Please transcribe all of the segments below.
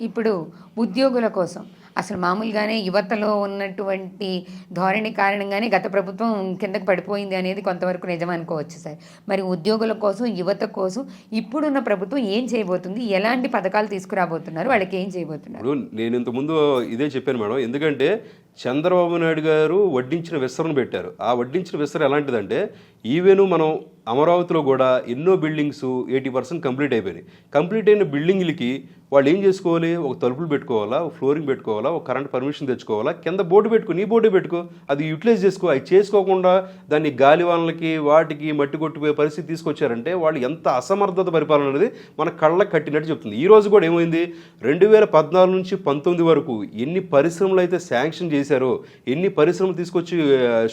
ఇప్పుడు ఉద్యోగుల కోసం అసలు మామూలుగానే యువతలో ఉన్నటువంటి ధోరణి కారణంగానే గత ప్రభుత్వం కిందకి పడిపోయింది అనేది కొంతవరకు నిజం అనుకోవచ్చు సార్. మరి ఉద్యోగుల కోసం, యువత కోసం ఇప్పుడున్న ప్రభుత్వం ఏం చేయబోతుంది? ఎలాంటి పథకాలు తీసుకురాబోతున్నారు? వాళ్ళకి ఏం చేయబోతున్నారు? ఇప్పుడు నేను ఇంతకుముందు ఇదే చెప్పాను మేడం. ఎందుకంటే చంద్రబాబు నాయుడు గారు వడ్డించిన విస్తరణ పెట్టారు. ఆ వడ్డించిన విస్తరణ ఎలాంటిదంటే ఈవెను మనం అమరావతిలో కూడా ఎన్నో బిల్డింగ్స్ 80% కంప్లీట్ అయిపోయినాయి. కంప్లీట్ అయిన బిల్డింగ్లకి వాళ్ళు ఏం చేసుకోవాలి? ఒక తలుపులు పెట్టుకోవాలా, ఒక ఫ్లోరింగ్ పెట్టుకోవాలా, ఒక కరెంట్ పర్మిషన్ తెచ్చుకోవాలా, కింద బోర్డు పెట్టుకో, నీ బోర్డు పెట్టుకో, అది యూటిలైజ్ చేసుకో. అది చేసుకోకుండా దాన్ని గాలి వాళ్ళకి వాటికి మట్టి కొట్టిపోయే పరిస్థితి తీసుకొచ్చారంటే వాళ్ళు ఎంత అసమర్థత పరిపాలన అనేది మన కళ్ళకు కట్టినట్టు చెప్తుంది. ఈ రోజు కూడా ఏమైంది? 2014 నుంచి 19 వరకు ఎన్ని పరిశ్రమలు అయితే శాంక్షన్ చేశారో, ఎన్ని పరిశ్రమలు తీసుకొచ్చి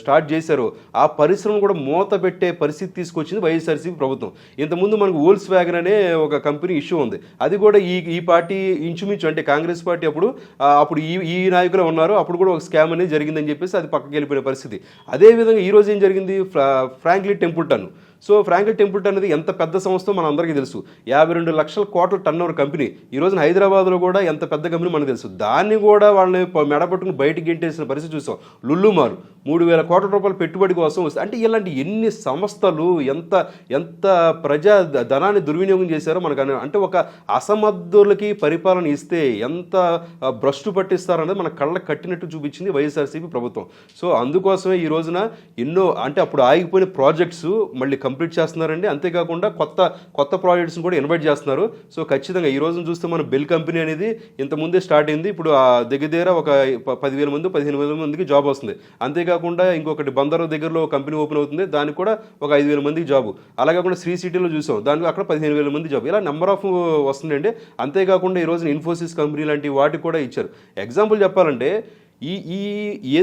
స్టార్ట్ చేశారో ఆ పరిశ్రమలు కూడా మూత పెట్టే పరిస్థితి తీసుకొచ్చింది వైఎస్ఆర్సీపీ ప్రభుత్వం. ఇంతకుముందు మనకు వోల్స్ వ్యాగన్ అనే ఒక కంపెనీ ఇష్యూ ఉంది. అది కూడా ఈ పార్టీ ఇంచుమించు అంటే కాంగ్రెస్ పార్టీ అప్పుడు ఈ నాయకులు ఉన్నారు. అప్పుడు కూడా ఒక స్కామ్ అనేది జరిగిందని చెప్పేసి అది పక్కకి వెళ్ళిపోయిన పరిస్థితి. అదేవిధంగా ఈరోజు ఏం జరిగింది? Franklin Templeton. So Franklin Templeton అనేది ఎంత పెద్ద సంస్థ మన అందరికీ తెలుసు. 52 లక్షల కోట్ల టర్నోవర్ కంపెనీ. ఈ రోజున హైదరాబాద్లో కూడా ఎంత పెద్ద కంపెనీ మనకు తెలుసు. దాన్ని కూడా వాళ్ళని మెడపట్టుకుని బయటికి గెంటేసిన పరిస్థితి చూసాం. లుల్లు మాల్ 3,000 కోట్ల రూపాయల పెట్టుబడి కోసం వస్తే అంటే ఇలాంటి ఎన్ని సంస్థలు ఎంత ప్రజా ధనాన్ని దుర్వినియోగం చేశారో మనకు అంటే ఒక అసమర్థులకి పరిపాలన ఇస్తే ఎంత భ్రష్టు పట్టిస్తారనేది మన కళ్ళకు కట్టినట్టు చూపించింది వైఎస్ఆర్సీపీ ప్రభుత్వం. సో అందుకోసమే ఈ రోజున ఎన్నో అంటే అప్పుడు ఆగిపోయిన ప్రాజెక్ట్స్ మళ్ళీ కంప్లీట్ చేస్తున్నారండి. అంతేకాకుండా కొత్త ప్రాజెక్ట్స్ని కూడా ఇన్వైట్ చేస్తున్నారు. సో ఖచ్చితంగా ఈ రోజున చూస్తే మన బెల్ కంపెనీ అనేది ఇంతకుముందే స్టార్ట్ అయింది. ఇప్పుడు ఆ దగ్గర ఒక 10,000 మంది 15,000 మందికి జాబ్ వస్తుంది. అంతేకాకుండా ఇంకొకటి బందరు దగ్గరలో కంపెనీ ఓపెన్ అవుతుంది. దానికి కూడా ఒక 5,000 మందికి జాబు. అలాగే కాకుండా శ్రీ సిటీలో చూసాం, దానికి అక్కడ 15,000 మంది జాబ్. ఇలా నెంబర్ ఆఫ్ వస్తుందండి. అంతేకాకుండా ఈ రోజున ఇన్ఫోసిస్ కంపెనీ లాంటి వాటికి కూడా ఇచ్చారు. ఎగ్జాంపుల్ చెప్పాలంటే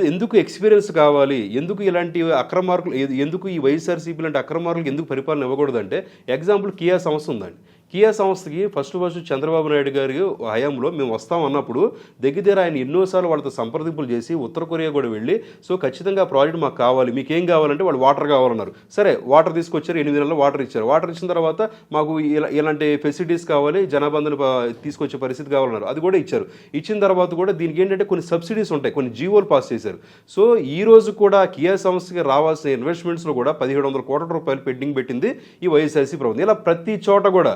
ఎందుకు ఎక్స్పీరియన్స్ కావాలి, ఎందుకు ఇలాంటి అక్రమార్కులు, ఎందుకు ఈ వైఎస్ఆర్సీపీ లాంటి అక్రమార్కులకు ఎందుకు పరిపాలన ఇవ్వకూడదంటే ఎగ్జాంపుల్ కియా సంస్థ ఉందండి. కియా సంస్థకి ఫస్ట్ చంద్రబాబు నాయుడు గారి హయాంలో మేము వస్తాం అన్నప్పుడు దగ్గర ఆయన ఎన్నోసార్లు వాళ్ళతో సంప్రదింపులు చేసి ఉత్తర కొరియా కూడా వెళ్ళి సో ఖచ్చితంగా ఆ ప్రాజెక్ట్ మాకు కావాలి, మీకు ఏం కావాలంటే వాళ్ళు వాటర్ కావాలన్నారు. సరే వాటర్ తీసుకొచ్చారు, 8 నెలల్లో వాటర్ ఇచ్చారు. వాటర్ ఇచ్చిన తర్వాత మాకు ఇలాంటి ఫెసిలిటీస్ కావాలి, జనాబంధను తీసుకొచ్చే పరిస్థితి కావాలన్నారు. అది కూడా ఇచ్చారు. ఇచ్చిన తర్వాత కూడా దీనికి ఏంటంటే కొన్ని సబ్సిడీస్ ఉంటాయి, కొన్ని జీవోలు పాస్ చేశారు. సో ఈ రోజు కూడా కియా సంస్థకి రావాల్సిన ఇన్వెస్ట్మెంట్స్లో కూడా 1,700 కోట్ల రూపాయలు పెండింగ్ పెట్టింది ఈ వైఎస్ఆర్సీ ప్రభుత్వం. ఇలా ప్రతి చోట కూడా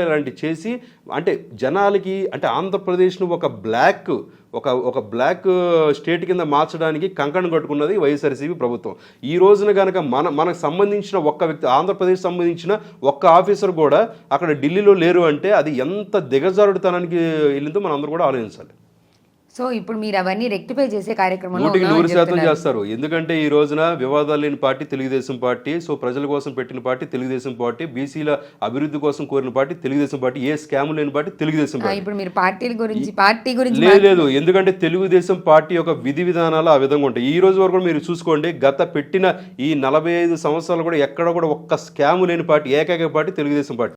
ఇలాంటి చేసి అంటే జనాలకి అంటే ఆంధ్రప్రదేశ్ను ఒక బ్లాక్ స్టేట్ కింద మార్చడానికి కంకణం కట్టుకున్నది వైఎస్ఆర్సీపీ ప్రభుత్వం. ఈ రోజున కనుక మనకు సంబంధించిన ఒక్క వ్యక్తి, ఆంధ్రప్రదేశ్ సంబంధించిన ఒక్క ఆఫీసర్ కూడా అక్కడ ఢిల్లీలో లేరు అంటే అది ఎంత దిగజారుడుతనానికి వెళ్ళిందో మనం అందరూ కూడా ఆలోచించాలి. సో ఇప్పుడు మీరు అవన్నీ రెక్టిఫై చేసే కార్యక్రమంలో 100% చేస్తారు. ఎందుకంటే ఈ రోజున వివాదాలు లేని పార్టీ తెలుగుదేశం పార్టీ. సో ప్రజల కోసం పెట్టిన పార్టీ తెలుగుదేశం పార్టీ, బీసీల అభివృద్ధి కోసం కోరిన పార్టీ తెలుగుదేశం పార్టీ, ఏ స్కామ్ లేని పార్టీ తెలుగుదేశం పార్టీ. ఇప్పుడు మీరు పార్టీ గురించి లేదు. ఎందుకంటే తెలుగుదేశం పార్టీ యొక్క విధి విధానాలు ఆ విధంగా ఉంటాయి. ఈ రోజు వరకు మీరు చూసుకోండి, గత పెట్టిన ఈ 45 సంవత్సరాలు కూడా ఎక్కడ కూడా ఒక్క స్కామ్ లేని పార్టీ, ఏకైక పార్టీ తెలుగుదేశం పార్టీ.